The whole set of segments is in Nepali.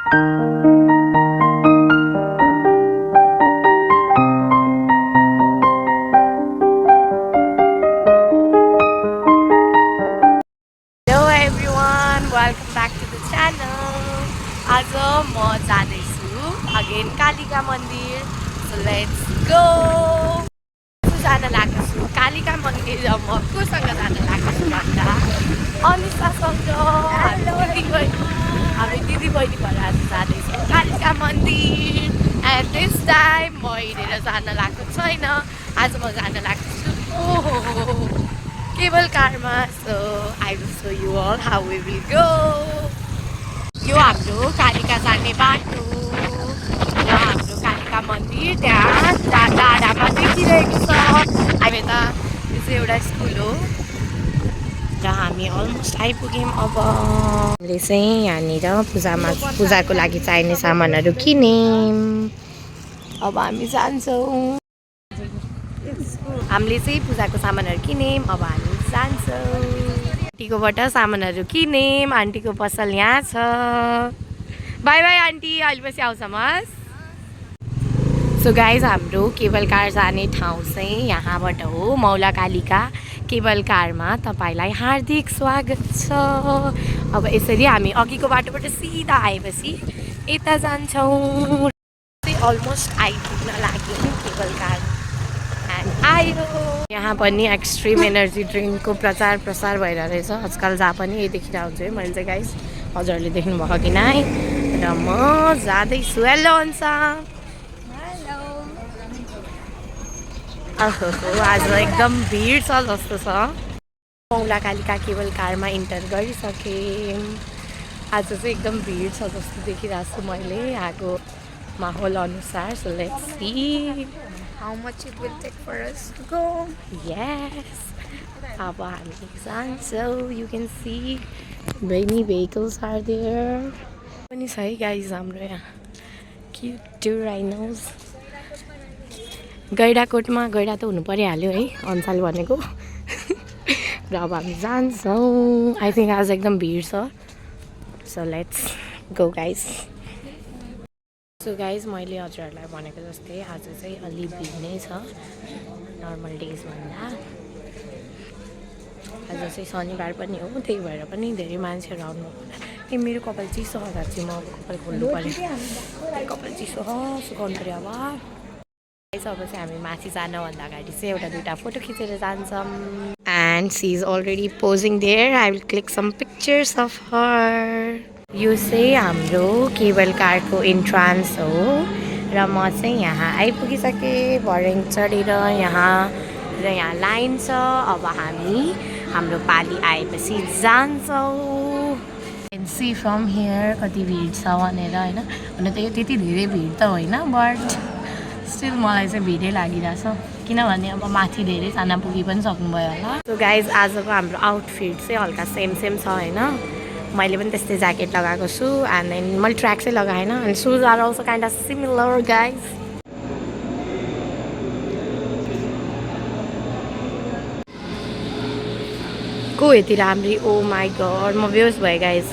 welcome back to the channel. आज म जाँदैछु अगेन कालिका मन्दिर. So let's go. जान लागेको छु कालिका मन्दिर र म कोसँग जान लागेको छु भन्दा अनिसासँग. हामी दिदी बहिनी भएर आज जाँदैछौँ कालिका मन्दिर. एन्ड दिस टाइम म हिँडेर जान लागेको छैन. आज म जान लागेको छु केबल कारमा. So I will show you all how we will go. यो हाम्रो कालिका जाने बाटो र हाम्रो कालिका मन्दिर त्यहाँ डाँडामा देखिरहेको छ. हामी त यो चाहिँ एउटा स्कुल हो र हामी अलमोस्ट आइपुग्यौँ. अब हामीले चाहिँ यहाँनिर पूजाको लागि चाहिने सामानहरू किन्यौँ. अब हामी जान्छौँ. हामीले चाहिँ पूजाको सामानहरू किन्यौँ. अब हामी जान्छौँ. आन्टीकोबाट सामानहरू किन्यौँ. आन्टीको पसल यहाँ छ. बाई बाई आन्टी, अहिले पछि आउँछ मस. सो गाइज हाम्रो केबल कार जाने ठाउँ चाहिँ यहाँबाट हो. मौला कालिका केबल कारमा तपाईँलाई हार्दिक स्वागत छ. अब यसरी हामी अघिको बाटोबाट सिधा आएपछि यता जान्छौँ. अलमोस्ट आइपुग्न लाग्यो केबल कार. आयो. यहाँ पनि एक्सट्रिम एनर्जी ड्रिङ्कको प्रचार प्रसार भइरहेछ आजकल. जहाँ पनि यही देखिरहेको हुन्छु है मैले चाहिँ गाइस. हजुरहरूले देख्नुभयो कि नै. र म जाँदैछु. Hello ANSA. आज एकदम भिड छ जस्तो छ. मौला कालिका केबल कारमा इन्टर गरिसकेँ. आज चाहिँ एकदम भिड छ जस्तो देखिरहेको छु मैले यहाँको माहौल अनुसार. So let's see how much it will take for us to go. Yes. अब हामी जान्छौँ. You can see many vehicles are there. पनि छ है गाइज हाम्रो यहाँ क्युट टु राइनोज. गैडाकोटमा गैडा त हुनु परिहाल्यो है अन्साले भनेको. र अब हामी जान्छौँ. आई थिङ्क आज एकदम भिड छ. So let's go guys. So guys मैले हजुरहरूलाई भनेको जस्तै आज चाहिँ अलि भिड नै छ नर्मल डेज भन्दा. आज चाहिँ शनिबार पनि हो. त्यही भएर पनि धेरै मान्छेहरू आउनु. ए मेरो कपाल चिसो हुँदा चाहिँ म अब कपाल खोल्नु पऱ्यो. कपाल चिसो सुकाउनु पऱ्यो. अब अब चाहिँ हामी माथि जानुभन्दा अगाडि चाहिँ एउटा दुइटा फोटो खिचेर जान्छौँ. And she is already posing there. I will click some pictures of her. यो चाहिँ हाम्रो केबल कारको इन्ट्रान्स हो र म चाहिँ यहाँ आइपुगिसकेँ भर्याङ चढेर यहाँ. र यहाँ लाइन छ. अब हामी हाम्रो पाली आएपछि जान्छौँ. क्यान सी फ्रम हियर कति भिड छ भनेर होइन. हुन त यो त्यति धेरै भिड त होइन बट स्टिल मलाई चाहिँ भिडै लागिरहेछ. किनभने अब माथि धेरैजना पुगी पनि सक्नुभयो होला. सो गाइज आजको हाम्रो आउटफिट चाहिँ हल्का सेम छ होइन. मैले पनि त्यस्तै ज्याकेट लगाएको छु. एन्ड देन मैले ट्र्याक चाहिँ लगाएन. And shoes are also kind of similar guys. को यति राम्री. ओ माई गड म बेहोस भएँ गाइज.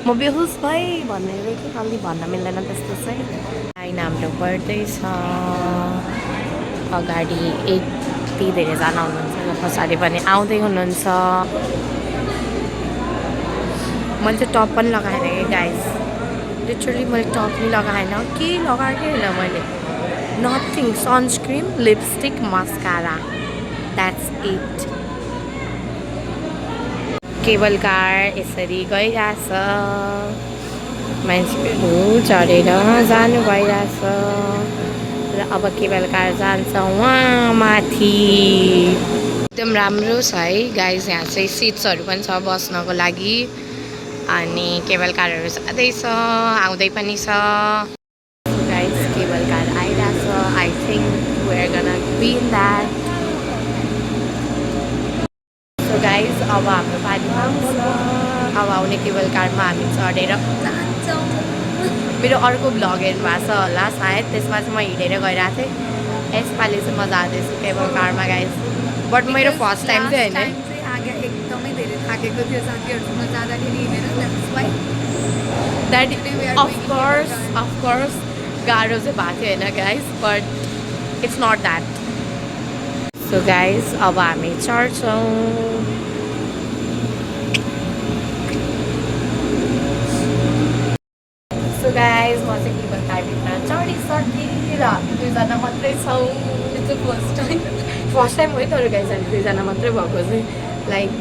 म बेहोस भएँ भन्ने कि अलि भन्न मिल्दैन त्यस्तो चाहिँ. लाइन हाम्रो बढ्दैछ. अगाडि यति धेरैजना हुनुहुन्छ. पछाडि पनि आउँदै हुनुहुन्छ. मैले चाहिँ टप पनि लगाएन कि गाइज. लिटरली मैले टप पनि लगाएन. के लगाएकै होइन मैले. Nothing. Sunscreen, lipstick, mascara. That's it. Cable car यसरी गइरहेछ. मान्छेहरू चढेर जानु भइरहेछ. र अब केबल कार जान्छ वहाँ माथि. एकदम राम्रो छ है गाइज. यहाँ चाहिँ सिट्सहरू पनि छ बस्नको लागि. अनि केबल कारहरू जाँदैछ आउँदै पनि छ. गाइज केबल कार आइरहेछ. I think we are gonna be in that. So guys अब हाम्रो पाली आउँछ. अब आउने केबल कारमा हामी चढेर जान्छौँ. मेरो अर्को भ्लग हेर्नु भएको छ होला सायद. त्यसमा चाहिँ म हिँडेर गइरहेको थिएँ. यसपालि चाहिँ म जाँदैछु केबल कारमा गाइज. बट मेरो फर्स्ट टाइम चाहिँ होइन. एकदमै धेरै थाकेको थियो साथीहरूसँग जाँदाखेरि हिँडेर. द्याट्स वाइ द्याट अफकोर्स गाह्रो चाहिँ भएको थियो होइन guys, but it's not that. So guys अब हामी चढ्छौँ. सो गाइज म चाहिँ केबल कारभित्र चढिसकेँ र हामी 2जना मात्रै छौँ. फर्स्ट टाइम है, तर गाइज हामी 2जना मात्रै भएको चाहिँ लाइक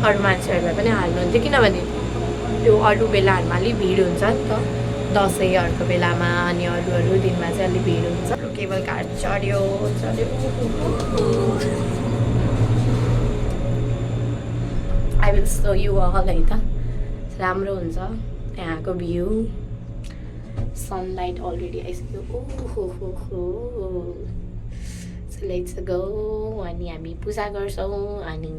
अरू मान्छेहरूलाई पनि हाल्नुहुन्थ्यो, किनभने त्यो अरू बेलाहरूमा अलिक भिड हुन्छ नि त, दसैँहरूको बेलामा अनि अरू दिनमा चाहिँ अलिक भिड हुन्छ. केबल कार चढ्यो. I will show you all है त. राम्रो हुन्छ त्यहाँको भ्यू. सनलाइट अलरेडी आइसक्यो. So let's go. अनि हामी पूजा गर्छौँ. अनि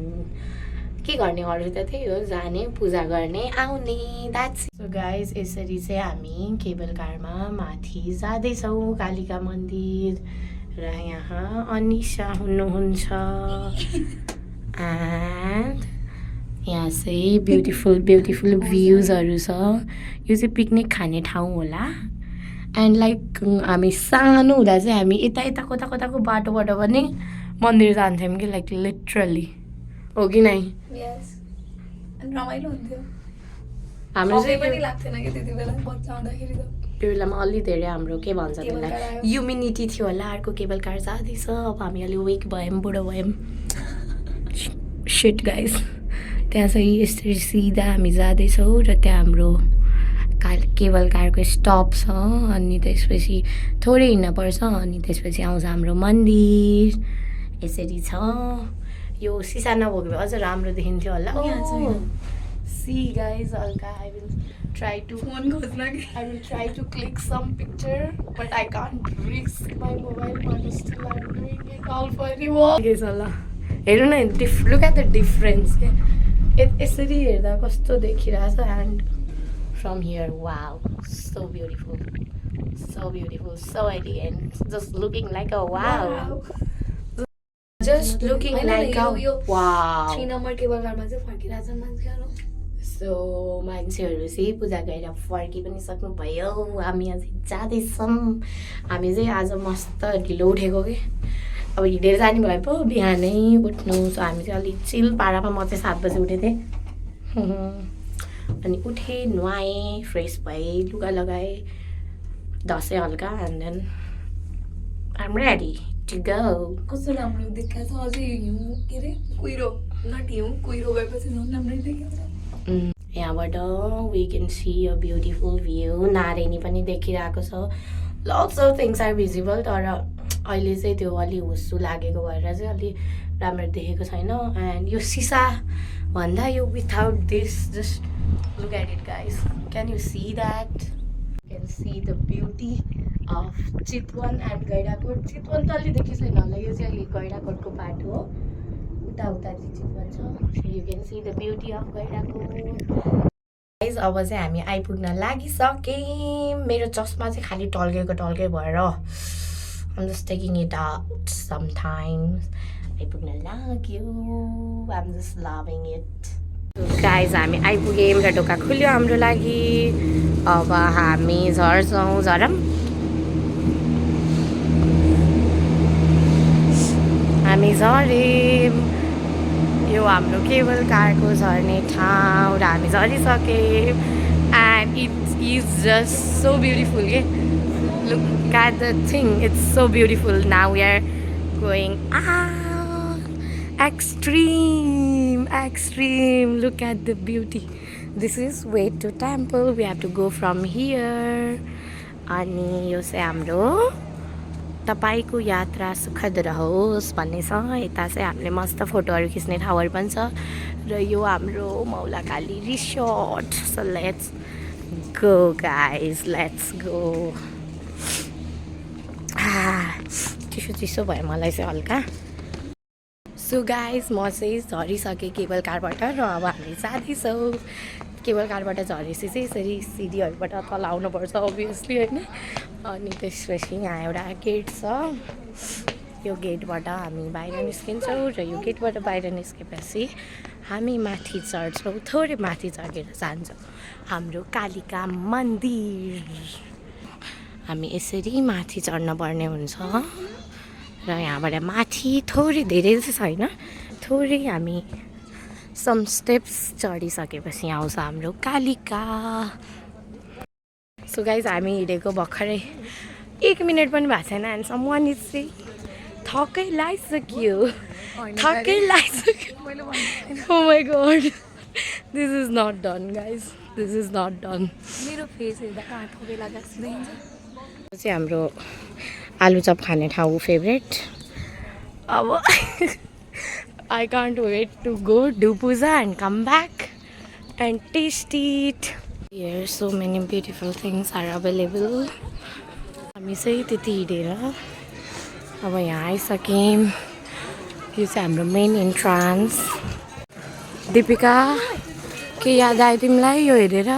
के गर्ने, अरू त त्यही हो, जाने पूजा गर्ने आउने. द्याट्स. सो गाइज यसरी चाहिँ हामी केबल कारमा माथि जाँदैछौँ कालिका मन्दिर. र यहाँ अनिसा हुनुहुन्छ. एन्ड यहाँ चाहिँ ब्युटिफुल भ्युजहरू छ. यो चाहिँ पिकनिक खाने ठाउँ होला. एन्ड लाइक हामी सानो हुँदा चाहिँ हामी यता कताको बाटोबाट पनि मन्दिर जान्थ्यौँ कि, लाइक लिटरली. हो कि नै? रमाइलो हुन्थ्यो. हाम्रो चाहिँ पनि लाग्थेन कि त्यति बेला बच्चा हुँदाखेरि त. त्यो बेलामा अलि धेरै हाम्रो के भन्छ त्यसलाई, ह्युमिनिटी थियो होला. अर्को केबल कार जाँदैछ. अब हामी अलि विक भयौँ, बुढो भयौँ. Shit guys. त्यहाँ चाहिँ यसरी सिधा हामी जाँदैछौँ र त्यहाँ हाम्रो केबल कारको स्टप छ. अनि त्यसपछि थोरै हिँड्न पर्छ. अनि त्यसपछि आउँछ हाम्रो मन्दिर. यसरी छ. यो सिसा नभएको भए अझ राम्रो देखिन्थ्यो होला. सी गाइज हल्का. I will try to click some picture but I can't risk my mobile. हेर्नु न, लुक एट द डिफरेन्स के. यसरी हेर्दा कस्तो देखिरहेछ. And from here wow, so beautiful, so elegant. Just looking like a wow. Just looking like a wow. 3 number cable कारमा चाहिँ फर्किरहेछन् मान्छेहरू. सो मान्छेहरू चाहिँ पूजा गरेर फर्कि पनि सक्नुभयो. हामी अझै जाँदैछौँ. हामी चाहिँ आज मस्त ढिलो उठेको कि, अब हिँडेर जाने भए पो बिहानै उठ्नु. सो हामी चाहिँ अलिक चिल पारामा. म चाहिँ 7 बजी उठेको थिएँ. अनि उठेँ, नुहाएँ, फ्रेस भएँ, लुगा लगाएँ, दसैँ हल्का. And then I am ready to go. कस्तो राम्रो देखा छ. अझै हिउँ के अरे कुहिरो, नट हिउँ, कुहिरो गएपछि झन् राम्रै देखिन्छ. यहाँबाट we can see a beautiful view. नारेनी पनि देखिरहेको छ. Lots of things are visible. तर अहिले चाहिँ त्यो अलि हुस्सु लागेको भएर चाहिँ अलि राम्रो देखेको छैन. एन्ड यो सिसा भन्दा यो without this, just look at it guys. Can you see that? Can see the beauty of Chitwan and Gaindakot. Chitwan त अलि देखि छैन होला. यो चाहिँ अलि गैडाकोटको पार्ट हो. उता चाहिँ चितवन छ. So you can see the beauty of Gaindakot. Guys अब चाहिँ हामी आइपुग्न लागिसक्यौँ. मेरो चस्मा चाहिँ खालि टल्के भएर I'm just taking it out sometimes. आइपुग्न लाग्यो. I'm just loving it. Guys हामी आइपुग्यौँ र ढोका खुल्यो हाम्रो लागि. अब हामी झर्छौँ. झरम हामी झऱ्यौँ. यो हाम्रो केबल कारको झर्ने ठाउँ र हामी झरिसक्यौँ. And it is just so beautiful के. Look at the thing, it's so beautiful. Now we are going out. Extreme. Look at the beauty. This is way to temple. We have to go from here. अनि यो चाहिँ हाम्रो तपाईको यात्रा सुखद रहोस् भन्ने छ. यता चाहिँ हामीले मस्त फोटोहरू खिच्ने ठाउँहरू पनि छ. र यो हाम्रो Maulakali resort. So let's go guys, let's go. चिसो भयो मलाई चाहिँ हल्का. सो गाइज म चाहिँ झरिसकेँ केबल कारबाट. र अब हामी जाँदैछौँ. केबल कारबाट झरेपछि चाहिँ यसरी सिडीहरूबाट तल आउनुपर्छ अभियसली होइन. अनि त्यसपछि यहाँ एउटा गेट छ. यो गेटबाट हामी बाहिर निस्किन्छौँ र यो गेटबाट बाहिर निस्केपछि हामी माथि चढ्छौँ, थोरै माथि चढेर जान्छौँ हाम्रो कालिका मन्दिर। हामी यसरी माथि चढ्न पर्ने हुन्छ र यहाँबाट माथि थोरै धेरै चाहिँ छैन, थोरै हामी सम स्टेप्स चढिसकेपछि आउँछ हाम्रो कालिका। सो गाइज हामी हिँडेको भर्खरै 1 मिनट पनि भएको छैन एन्ड समवान इज चाहिँ थकै लागिसक्यो, थकै लागिसक्यो। Oh my god, this is not done guys, this is not done. मेरो फेस हेर्दा कहाँ थोकै लागेको जस्तो देखिन्छ। यो चाहिँ हाम्रो आलुचप खाने ठाउँ फेभरेट। अब I can't wait to go do puja and come back and taste it. Here so many beautiful things are available. हामी चाहिँ त्यति हिँडेर अब यहाँ आइसक्यौँ। यो चाहिँ हाम्रो मेन इन्ट्रान्स। दिपिका के याद आयो तिमीलाई यो हेरेर?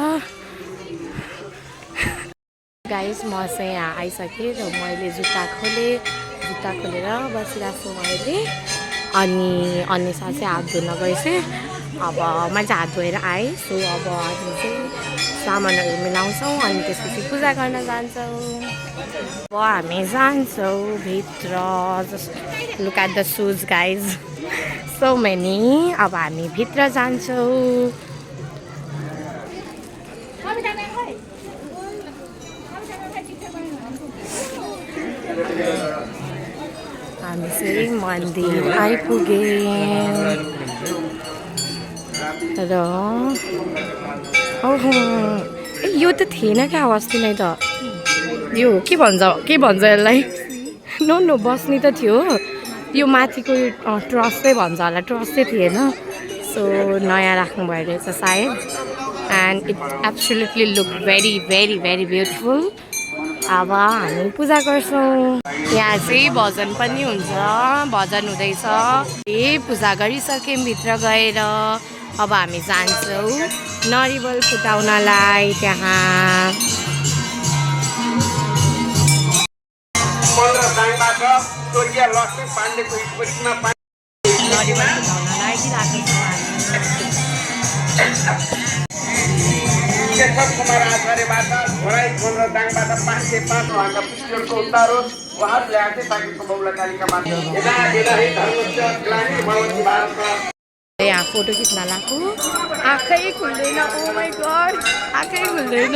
गाइस म चाहिँ यहाँ आइसकेँ र मैले जुत्ता खोलेर बसिरहेको छु मैले। अनि अनिसा चाहिँ हात धुन गएछु। अब मैले चाहिँ हात धोएर आएँ। सो अब हामी चाहिँ सामानहरू मिलाउँछौँ अनि त्यसपछि पूजा गर्न जान्छौँ। अब हामी जान्छौँ भित्र। Look at the shoes guys, so many. अब हामी भित्र जान्छौँ। हामी चाहिँ मन्दिर आइपुग्यौँ र ओहो यो त थिएन क्या अस्ति नै त। यो के भन्छ यसलाई? नो बस्ने त थियो, यो माथिको यो ट्रसै भन्छ होला, ट्रसै थिएन। सो नयाँ राख्नुभयो रहेछ सायद। And it absolutely look very very very beautiful. अब हामी पूजा गर्छौँ। यहाँ चाहिँ भजन पनि हुन्छ, भजन हुँदैछ। पूजा गरिसक्यौँ भित्र गएर। अब हामी जान्छौँ नरिवल फुटाउनलाई त्यहाँ। नरिवल फुटाउनलाई दिइरहेको कुमार आचार्यबाट घोराई खोल र दाङबाट 505 उहाँका पुष्पहरूको उद्धार होस्। उहाँहरूले आफै पाकेको बौला कालिकाबाट यदा धर्मस्य ग्लानि भवति भारतमा। यहाँ फोटो खिच्न लाग्यो, आँखै खुल्दैन। ओ माई गड, आँखै खुल्दैन।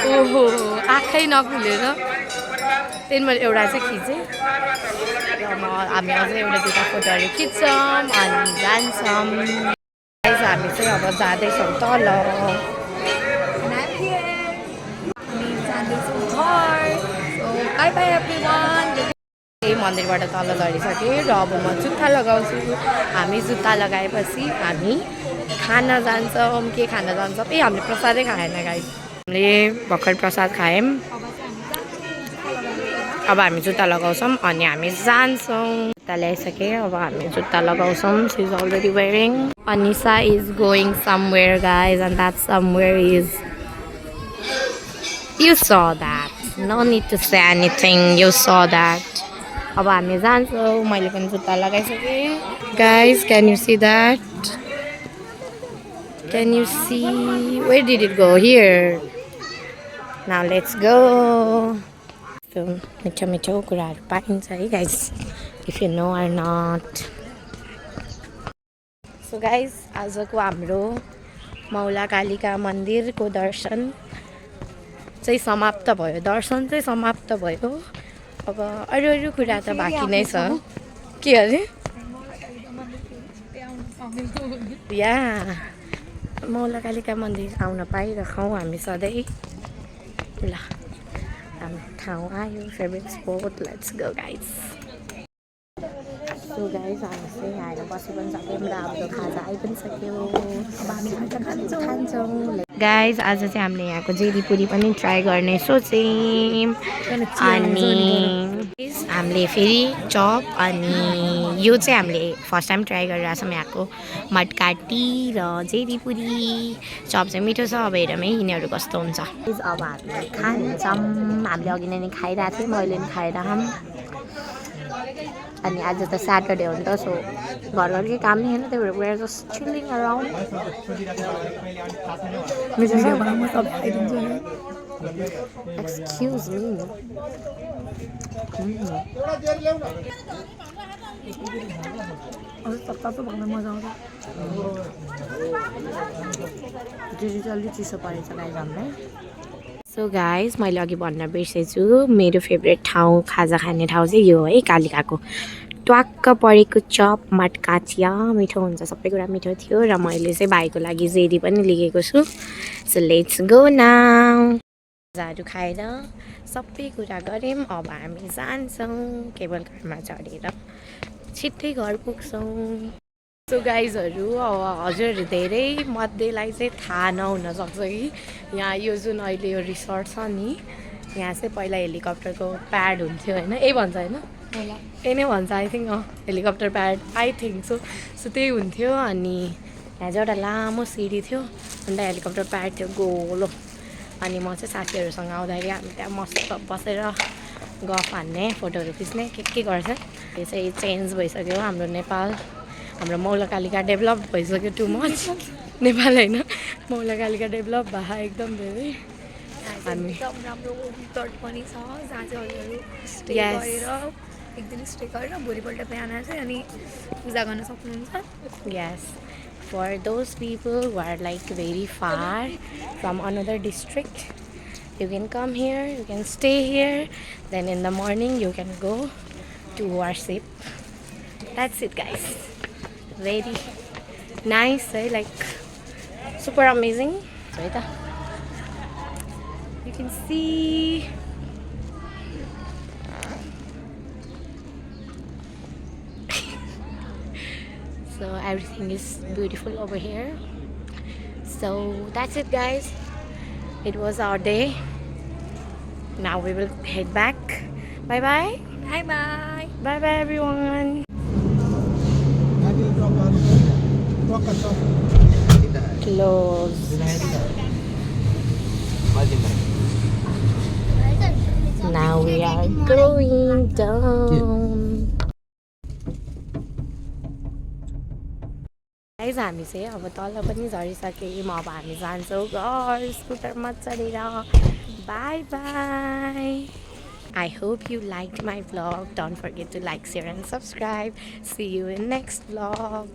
ओहो आँखै नखुलेर त्यहाँदेखि मैले एउटा चाहिँ खिचेँ र हामी अझै एउटा दुईवटा फोटोहरू खिच्छौँ अनि जान्छौँ। हामी चाहिँ अब जाँदैछौँ तल। यही मन्दिरबाट तल झरिसकेँ र अब म जुत्ता लगाउँछु। हामी जुत्ता लगाएपछि हामी खान जान्छौँ। के खान जान्छौँ? हामीले प्रसादै खाएन गाइस, हामीले भर्खर प्रसाद खायौँ। अब हामी जुत्ता लगाउँछौँ अनि हामी जान्छौँ। जुत्ता ल्याइसकेँ, अब हामी जुत्ता लगाउँछौँ। She is already wearing. Anisa is going somewhere guys and that somewhere is you saw that, no need to say anything, you saw that. अब हामी जान्छौँ। मैले पनि जुत्ता लगाइसकेँ guys. Can you see that? Can you see? Where did it go? Here. Now let's go. मिठो मिठो कुराहरू पाइन्छ है guys, if you know or not. So guys आजको हाम्रो मौला कालिका मन्दिरको दर्शन चाहिँ समाप्त भयो। दर्शन चाहिँ समाप्त भयो। अब अरू कुरा त बाँकी नै छ। के अरे? यहाँ मौला कालिका मन्दिर आउन पाइरहौँ हामी सधैँ। ल हाम्रो ठाउँ आयो, favourite spot. Let's go guys. So guys हामी चाहिँ आएर बसी पनि सक्यौँ र हाम्रो खाजा आइ पनि सक्यो। अब हामी खान्छौँ। गाइज आज चाहिँ हामीले यहाँको जेरीपुरी पनि ट्राई गर्ने सोच्यौँ। अनि हामीले फेरि चप अनि यो चाहिँ हामीले फर्स्ट टाइम ट्राई गरिरहेको छौँ यहाँको मटकाटी र जेरीपुरी। चप चाहिँ मिठो छ। अब हेरौँ है यिनीहरू कस्तो हुन्छ। अब हामी खान्छौँ। हामीले अघि नै खाइरहेको थियौँ, मैले पनि खाएर अनि आज त स्याटरडे हो नि त सो घर घर केही काम नि छैन त्यही भएर we're just chilling around video बनाउँ म सब खाइदिन्छु नि Excuse me. अझ तत्तातो भन्न मजा आउँछ डिजिटल्ली चिसो परेछ गाइज हामीलाई सो गाइज मैले अघि भन्न बिर्सेछु मेरो फेभरेट ठाउँ खाजा खाने ठाउँ चाहिँ यो है कालिकाको ट्वाक्क परेको चप मटका चिया मिठो हुन्छ सबै कुरा मिठो थियो र मैले चाहिँ भाइको लागि जेरी पनि लिएको छु सो लेट्स गो नाउ खाजाहरू खाएर सबै कुरा गऱ्यौँ अब हामी जान्छौँ केबल कारमा चढेर छिट्टै घर पुग्छौँ सो गाइजहरू हजुर धेरै मध्येलाई चाहिँ थाहा नहुन सक्छ कि यहाँ यो जुन अहिले यो रिसोर्ट छ नि यहाँ चाहिँ पहिला हेलिकप्टरको प्याड हुन्थ्यो होइन यही भन्छ होइन यही नै भन्छ I think helicopter pad I think so त्यही हुन्थ्यो अनि यहाँ चाहिँ एउटा लामो सिडी थियो अन्त हेलिकप्टर प्याड थियो गोलो अनि म चाहिँ साथीहरूसँग आउँदाखेरि हामी त्यहाँ मस्त बसेर गफ हान्ने फोटोहरू खिच्ने के गर्छ यो चाहिँ चेन्ज भइसक्यो हाम्रो नेपाल हाम्रो मौलाकालिका डेभलप भइसक्यो टु मच नेपाल होइन मौलाकालिका डेभलप भए एकदम धेरै हामी एकदम राम्रो रिसोर्ट पनि छ जहाँ चाहिँ हजुरहरू स्टे Yes. गरेर एक दिन स्टे गरेर भोलिपल्ट बिहान चाहिँ अनि पूजा गर्न सक्नुहुन्छ Yes, for those people who are like very far from another district, you can come here, you can stay here, then in the morning you can go to worship. That's it guys. Very nice, like super amazing. So you can see so everything is beautiful over here. So that's it guys, it was our day. Now we will head back. Bye bye. By by Bye bye everyone. Close. Now we are going down. Guys हामी चाहिँ अब तल पनि झरिसक्यौँ अब हामी जान्छौँ घर स्कुटरमा चढेर by by I hope you liked my vlog. Don't forget to like, share and subscribe. See you in next vlog.